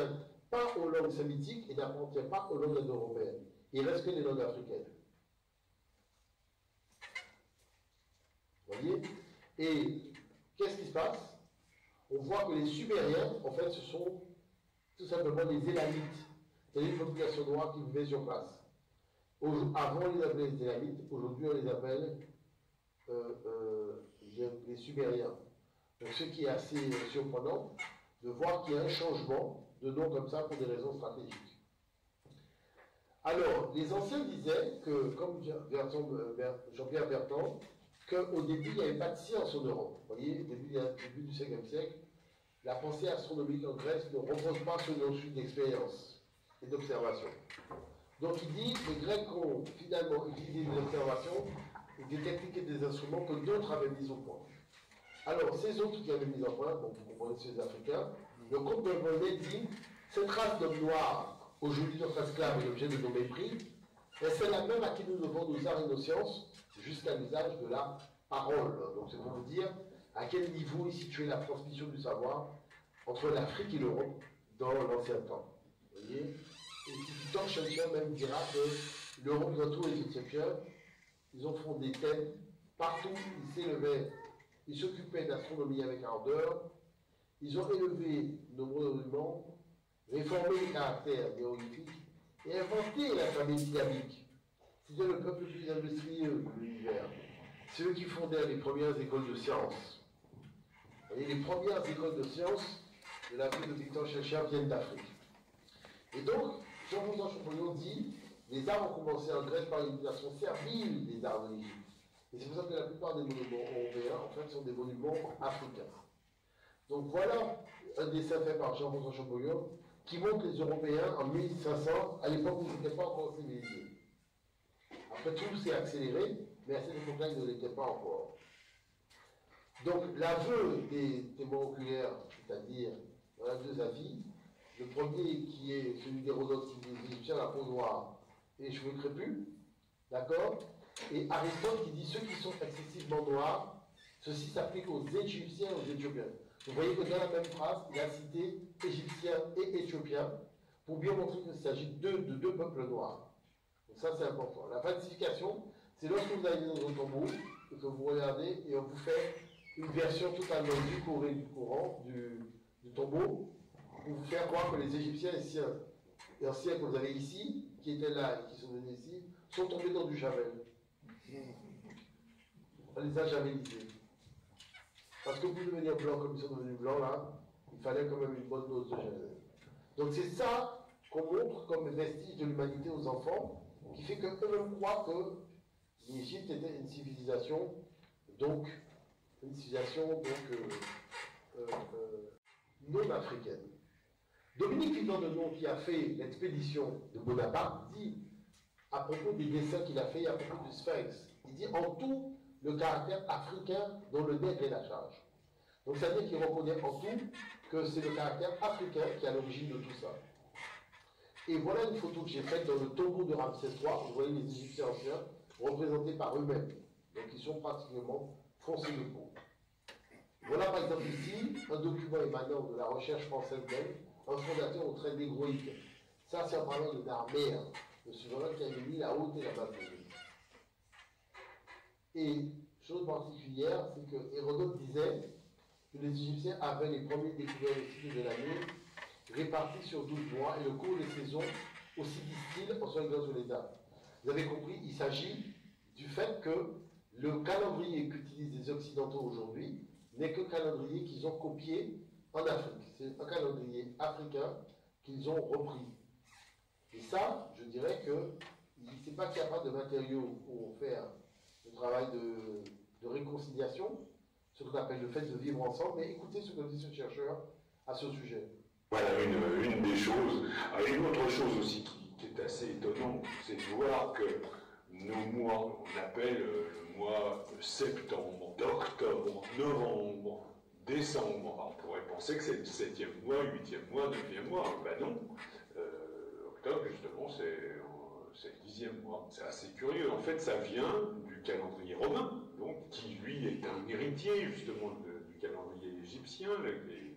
pas aux langues sémitiques et n'appartient pas aux langues indo-européennes. Il reste que les langues africaines. Vous voyez? Et qu'est-ce qui se passe? On voit que les Sumériens, en fait, ce sont tout simplement les Élamites, c'est-à-dire une population noire qui vivait sur place. Avant, on les appelait les Élamites, aujourd'hui, on les appelle les Sumériens. Donc, ce qui est assez surprenant de voir qu'il y a un changement de nom comme ça pour des raisons stratégiques. Alors, les anciens disaient que, comme Jean-Pierre Bertrand, qu'au début, il n'y avait pas de science en Europe. Vous voyez, au début du 5e siècle, la pensée astronomique en Grèce ne repose pas sur une notion d'expérience et d'observation. Donc il dit que les Grecs ont finalement utilisé des observations, et des techniques et des instruments que d'autres avaient mis au point. Alors, ces autres qui avaient mis au point, bon, vous comprenez, ces Africains, le comte de Volney dit « Cette race d'hommes noirs, aujourd'hui notre esclave est l'objet de nos mépris, et c'est la même à qui nous devons nos arts et nos sciences, jusqu'à l'usage de la parole. » Donc c'est pour vous dire à quel niveau est située la transmission du savoir entre l'Afrique et l'Europe dans l'ancien temps. Vous voyez? Et Titan Chelcher même dira que l'Europe, bientôt les Éthiopiens, ils ont fondé des thèmes, partout ils s'élevaient, ils s'occupaient d'astronomie avec ardeur, ils ont élevé de nombreux monuments, réformé les caractères hiéroglyphiques et inventé l'alphabet syllabique. C'était le peuple le plus industrieux de l'univers. C'est eux qui fondèrent les premières écoles de sciences. Et les premières écoles de sciences de la ville de Victor Schœlcher viennent d'Afrique. Et donc, Jean-François Champollion dit les arts ont commencé en Grèce par l'utilisation servile des arts de l'Égypte. Et c'est pour ça que la plupart des monuments européens, en fait, sont des monuments africains. Donc voilà un dessin fait par Jean-François Champollion qui montre les Européens en 1500, à l'époque où ils n'étaient pas encore civilisés. Après, tout s'est accéléré, mais à cette époque-là, ils ne l'étaient pas encore. Donc, l'aveu des témoins oculaires, c'est-à-dire, voilà deux avis. Le premier qui est celui d'Hérodote, des Égyptiens, la peau noire et les cheveux crépus, d'accord? Et Aristote qui dit ceux qui sont excessivement noirs, ceci s'applique aux Égyptiens et aux Éthiopiens. Vous voyez que dans la même phrase, il a cité Égyptiens et Éthiopiens pour bien montrer qu'il s'agit de deux peuples noirs. Donc ça, c'est important. La falsification, c'est lorsque vous allez dans un tombeau et que vous regardez et on vous fait une version totalement décorée du Coran, du tombeau, pour vous faire croire que les Égyptiens et anciens que vous avez ici, qui étaient là et qui sont venus ici, sont tombés dans du javel. On les a javelisés. Parce que pour devenir blanc comme ils sont devenus blancs là, il fallait quand même une bonne dose de javel. Donc c'est ça qu'on montre comme vestige de l'humanité aux enfants, qui fait qu'eux-mêmes croient que l'Égypte était une civilisation, donc non africaine. Dominique Vivant-Denon, qui a fait l'expédition de Bonaparte, dit à propos des dessins qu'il a fait, à propos du Sphinx, il dit en tout le caractère africain dont le nègre est la charge. Donc ça veut dire qu'il reconnaît en tout que c'est le caractère africain qui est à l'origine de tout ça. Et voilà une photo que j'ai faite dans le tombeau de Ramsès III. Vous voyez les Égyptiens anciens représentés par eux-mêmes. Donc ils sont pratiquement foncés de peau. Voilà par exemple ici un document émanant de la recherche française même, un fondateur au trait négroïque. Ça, c'est en parlant de Narmer, le souverain qui avait mis la haute et la basse de l'île. Et chose particulière, c'est que Hérodote disait que les Égyptiens avaient les premiers découverts des cycles de l'année répartis sur 12 mois et le cours des saisons aussi distiles en soit égal sur les arbres. Vous avez compris, il s'agit du fait que le calendrier qu'utilisent les Occidentaux aujourd'hui n'est que le calendrier qu'ils ont copié en Afrique. C'est un calendrier africain qu'ils ont repris. Et ça, je dirais que c'est pas qu'il n'y a pas de matériaux pour faire le travail de réconciliation, ce qu'on appelle le fait de vivre ensemble, mais écoutez ce que dit ce chercheur à ce sujet. Voilà une des choses. Alors, une autre chose aussi qui est assez étonnante, c'est de voir que nos mois, on appelle le mois de septembre, d'octobre, novembre, décembre. Alors, on pourrait penser que c'est le 7e mois, 8e mois, 9e mois. Ben non. Octobre, justement, c'est le 10e mois. C'est assez curieux. En fait, ça vient du calendrier romain, donc, qui lui est un héritier justement du calendrier égyptien.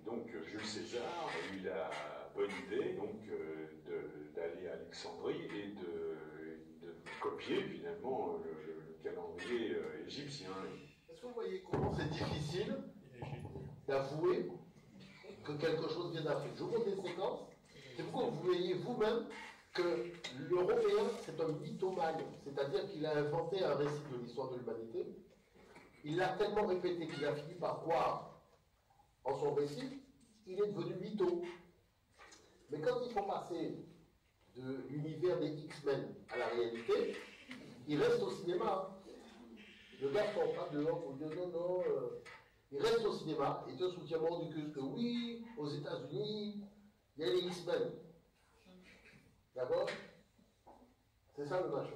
Donc Jules César a eu la bonne idée d'aller à Alexandrie et de copier finalement le calendrier égyptien. Est-ce que vous voyez comment c'est difficile d'avouer que quelque chose vient d'Afrique? Je vous montre des séquences. C'est pourquoi vous voyez vous-même que l'Européen, c'est un mythomane, c'est-à-dire qu'il a inventé un récit de l'histoire de l'humanité. Il l'a tellement répété qu'il a fini par croire en son récit, il est devenu mytho. Mais quand il faut passer de l'univers des X-Men à la réalité, il reste au cinéma. Le gars ne sort pas dehors pour dire non, il reste au cinéma et te soutient mordicus que oui, aux États-Unis, il y a les X-Men. D'accord? C'est ça le machin.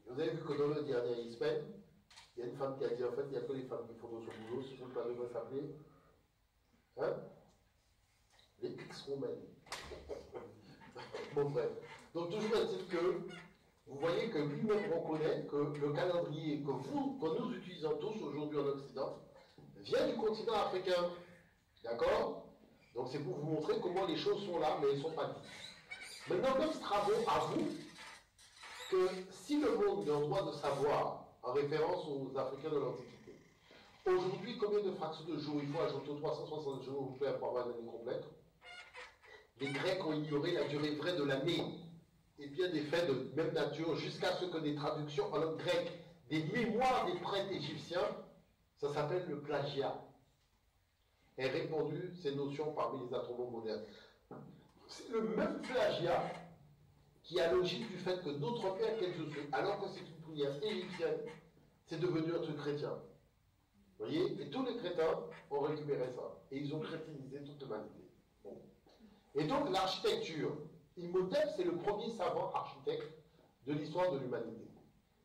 Vous avez vu que dans le dernier X-Men, il y a une femme qui a dit en fait, il n'y a que les femmes qui font de son boulot, ce que ça devrait s'appeler. Hein? Les X-Romaines. Bon, bref. Donc, toujours est-il que vous voyez que lui-même reconnaît que le calendrier que nous utilisons tous aujourd'hui en Occident vient du continent africain. D'accord? Donc, c'est pour vous montrer comment les choses sont là, mais elles ne sont pas dites. Maintenant, comme Strabo avoue que si le monde est en droit de savoir, en référence aux Africains de l'Antiquité, aujourd'hui, combien de fractions de jours il faut ajouter aux 360 jours pour avoir une année complète? Les Grecs ont ignoré la durée vraie de l'année et bien des faits de même nature jusqu'à ce que des traductions en langue grecque des mémoires des prêtres égyptiens, ça s'appelle le plagiat, aient répandu ces notions parmi les astronomes modernes. C'est le même plagiat qui a logique du fait que notre Père qu'est Jésus, alors que c'est une prière égyptienne, c'est devenu un truc chrétien. Vous voyez? Et tous les chrétiens ont récupéré ça. Et ils ont chrétienisé toute l'humanité. Bon. Et donc l'architecture, Imhotep, c'est le premier savant architecte de l'histoire de l'humanité.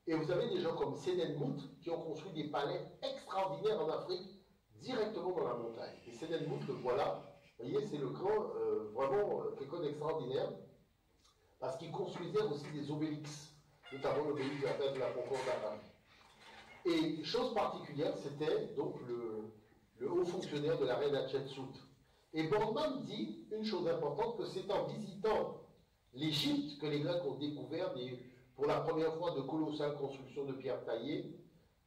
Et vous avez des gens comme Senenmut qui ont construit des palais extraordinaires en Afrique, directement dans la montagne. Et Senenmut, le voilà, vous voyez, c'est le grand, vraiment quelqu'un d'extraordinaire, parce qu'il construisait aussi des obélix, notamment l'obélix de la place de la Concorde à Paris. Et chose particulière, c'était donc le haut fonctionnaire de la reine Hatshepsut. Et Borgman dit une chose importante, que c'est en visitant l'Égypte que les Grecs ont découvert pour la première fois de colossales constructions de pierres taillées,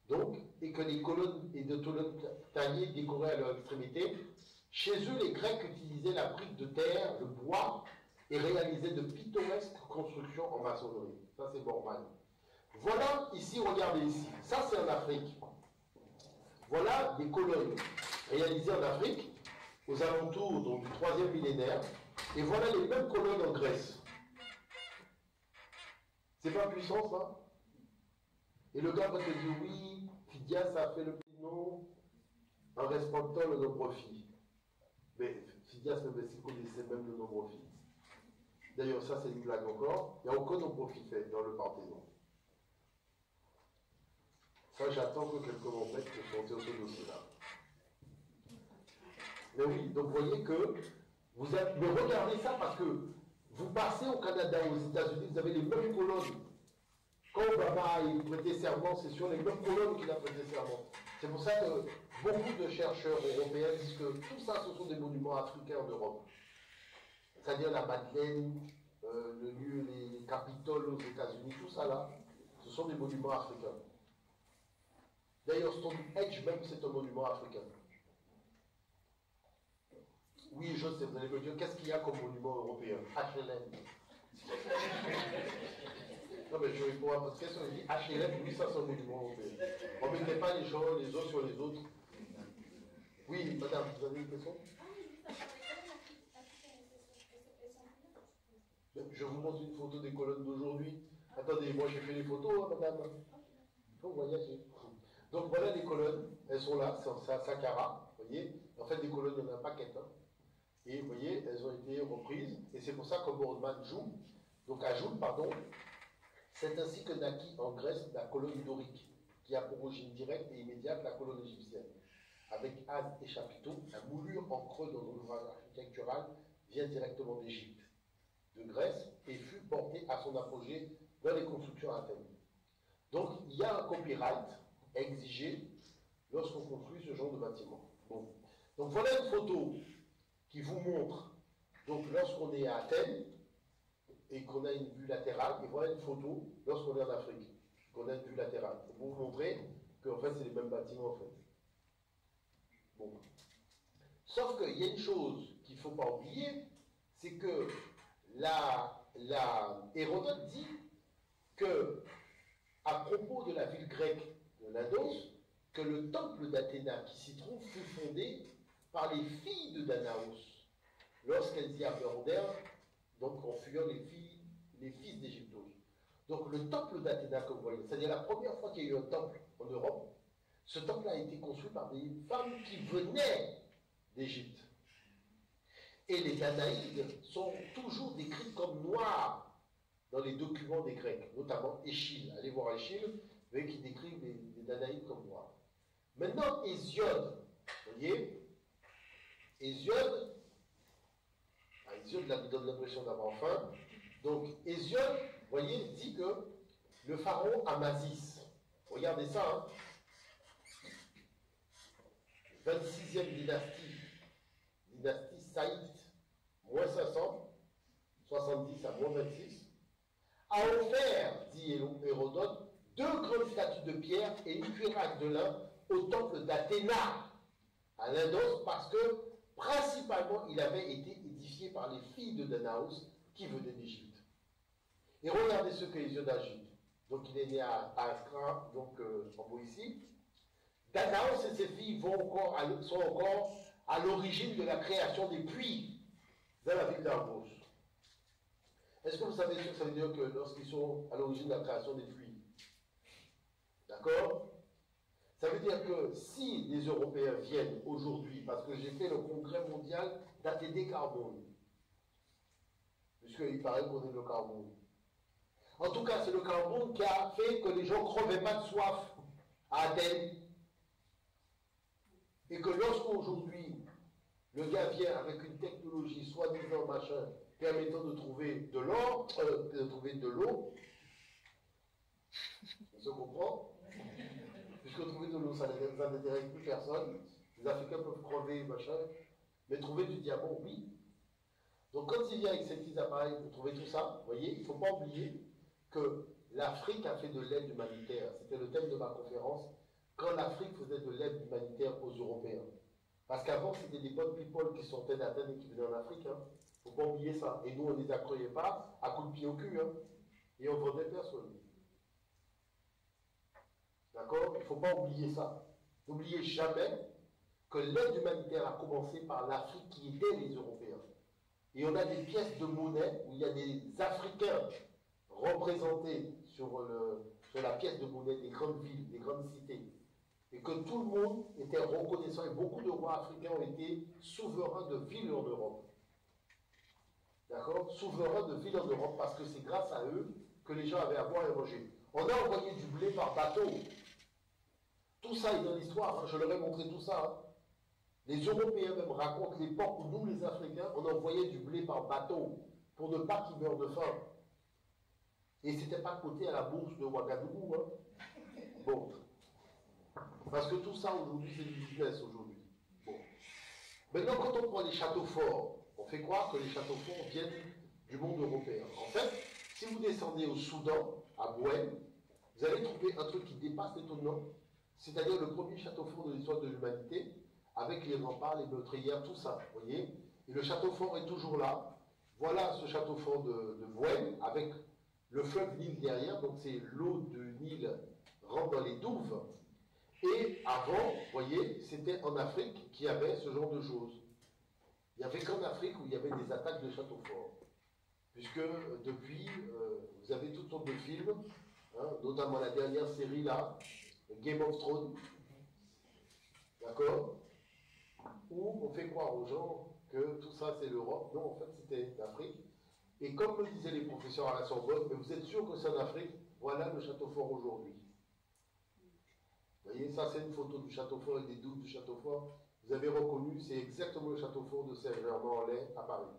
donc, et que les colonnes et de colonnes taillées décoraient à leur extrémité. Chez eux, les Grecs utilisaient la brique de terre, le bois, et réalisaient de pittoresques constructions en maçonnerie. Ça, c'est Borgman. Voilà, ici, regardez ici. Ça, c'est en Afrique. Voilà des colonnes réalisées en Afrique, aux alentours donc, du 3e millénaire. Et voilà les mêmes colonnes en Grèce. C'est pas puissant, ça? Et le gars va te dire, oui, Phidias a fait le nom en respectant le nombre phi. Mais Phidias connaissait même le nombre phi. D'ailleurs, ça, c'est une blague encore. Il n'y a aucun nombre phi fait dans le Parthénon. Ça, j'attends que quelqu'un m'embête pour monter au ce dossier-là. Mais oui, donc vous voyez que vous avez... Mais regardez ça parce que vous passez au Canada, aux États-Unis, vous avez les mêmes colonnes. Quand Obama a prêté serment, c'est sur les mêmes colonnes qu'il a prêté serment. C'est pour ça que beaucoup de chercheurs européens disent que tout ça, ce sont des monuments africains en Europe. C'est-à-dire la Madeleine, les Capitoles aux États-Unis, tout ça là, ce sont des monuments africains. D'ailleurs, Stonehenge même, c'est un monument africain. Oui, je sais, vous allez me dire, qu'est-ce qu'il y a comme monument européen? HLM. Non, mais je réponds à votre question, je dis HLM, oui, ça c'est un monument européen. On ne mettait pas les gens les uns sur les autres. Oui, madame, vous avez une question? Je vous montre une photo des colonnes d'aujourd'hui. Attendez, moi j'ai fait les photos, hein, madame. Il faut voyager. Donc voilà les colonnes, elles sont là, c'est à Saqqara, vous voyez. En fait, des colonnes, il y en a un paquet. Hein. Et vous voyez, elles ont été reprises, et c'est pour ça que Boardman joue, donc ajoute, pardon, c'est ainsi que naquit en Grèce la colonne dorique, qui a pour origine directe et immédiate la colonne égyptienne. Avec âne et chapiteau, la moulure en creux dans l'ouvrage architectural vient directement d'Égypte, de Grèce, et fut portée à son apogée dans les constructions à Athènes. Donc, il y a un copyright exigé lorsqu'on construit ce genre de bâtiment. Bon. Donc, voilà une photo qui vous montre, donc lorsqu'on est à Athènes, et qu'on a une vue latérale, et voilà une photo lorsqu'on est en Afrique, qu'on a une vue latérale. Pour vous montrer qu'en fait, c'est les mêmes bâtiments, en fait. Bon. Sauf qu'il y a une chose qu'il ne faut pas oublier, c'est que Hérodote dit que, à propos de la ville grecque de Nados, que le temple d'Athéna qui s'y trouve fut fondé par les filles de Danaos, lorsqu'elles y abordèrent, donc en fuyant les fils d'Égyptos. Donc le temple d'Athéna, comme vous voyez, c'est-à-dire la première fois qu'il y a eu un temple en Europe, ce temple a été construit par des femmes qui venaient d'Égypte. Et les Danaïdes sont toujours décrites comme noires dans les documents des Grecs, notamment Échille. Allez voir Échille, vous voyez qu'ils décrivent les Danaïdes comme noirs. Maintenant, Hésiode, vous voyez, Hésiode lui donne l'impression d'avoir faim. Donc, Hésiode, vous voyez, dit que le pharaon Amasis, regardez ça, hein, 26e dynastie saïdite, moins 500, 70 à moins 26, a offert, dit Hérodote, 2 grandes statues de pierre et une cuirasse de lin au temple d'Athéna, à l'Indos, parce que principalement il avait été édifié par les filles de Danaos qui venaient d'Égypte. Et regardez ce que Hésiode ajoute. Donc il est né à Ascra, donc en Boétie. Danaos et ses filles sont encore à l'origine de la création des puits dans la ville d'Argos. Est-ce que vous savez ce que ça veut dire que lorsqu'ils sont à l'origine de la création des puits? D'accord? Ça veut dire que si les Européens viennent aujourd'hui, parce que j'ai fait le congrès mondial d'ATD Carbone, puisqu'il paraît qu'on est le carbone. En tout cas, c'est le carbone qui a fait que les gens ne crevaient pas de soif à Athènes. Et que lorsqu'aujourd'hui, le gars vient avec une technologie soi-disant machin, permettant de trouver de l'or, de trouver de l'eau, ça se comprend? Puisque trouver de l'eau, ça n'intéresse plus personne. Les Africains peuvent crever, machin. Mais trouver du diamant, oui. Donc quand il vient avec ces petits appareils pour trouver tout ça, vous voyez, il ne faut pas oublier que l'Afrique a fait de l'aide humanitaire. C'était le thème de ma conférence. Quand l'Afrique faisait de l'aide humanitaire aux Européens. Parce qu'avant, c'était des bonnes people qui sortaient d'Athènes et qui venaient en Afrique. Il ne faut pas oublier ça. Et nous, on ne les accueillait pas à coups de pied au cul. Hein. Et on ne vendait personne. D'accord? Il ne faut pas oublier ça. N'oubliez jamais que l'aide humanitaire a commencé par l'Afrique qui aidait les Européens. Et on a des pièces de monnaie où il y a des Africains représentés sur la pièce de monnaie des grandes villes, des grandes cités. Et que tout le monde était reconnaissant et beaucoup de rois africains ont été souverains de villes en Europe. D'accord? Souverains de villes en Europe parce que c'est grâce à eux que les gens avaient à boire et manger. On a envoyé du blé par bateau. Tout ça est dans l'histoire, hein. Je leur ai montré tout ça. Hein. Les Européens même racontent l'époque où nous, les Africains, on envoyait du blé par bateau pour ne pas qu'ils meurent de faim. Et c'était pas coté à la bourse de Ouagadougou. Hein. Bon. Parce que tout ça aujourd'hui, c'est du business aujourd'hui. Bon. Maintenant, quand on prend les châteaux forts, on fait croire que les châteaux forts viennent du monde européen. En fait, si vous descendez au Soudan, à Bouenne, vous allez trouver un truc qui dépasse l'étonnement. c'est-à-dire le premier château fort de l'histoire de l'humanité, avec les remparts, les meurtrières, tout ça, vous voyez. Et le château fort est toujours là. Voilà ce château fort de Bouenne, avec le fleuve Nil derrière, donc c'est l'eau du Nil rentre dans les douves. Et avant, vous voyez, c'était en Afrique qu'il y avait ce genre de choses. Il n'y avait qu'en Afrique où il y avait des attaques de châteaux forts. Puisque depuis, vous avez toutes sortes de films, hein, notamment la dernière série là, Game of Thrones, d'accord, où on fait croire aux gens que tout ça c'est l'Europe. Non, en fait c'était l'Afrique. Et comme me disaient les professeurs à la Sorbonne, mais vous êtes sûr que c'est en Afrique? Voilà le château fort aujourd'hui. Vous voyez, ça c'est une photo du château fort et des douves du château fort. Vous avez reconnu, c'est exactement le château fort de Saint-Germain-en-Laye à Paris.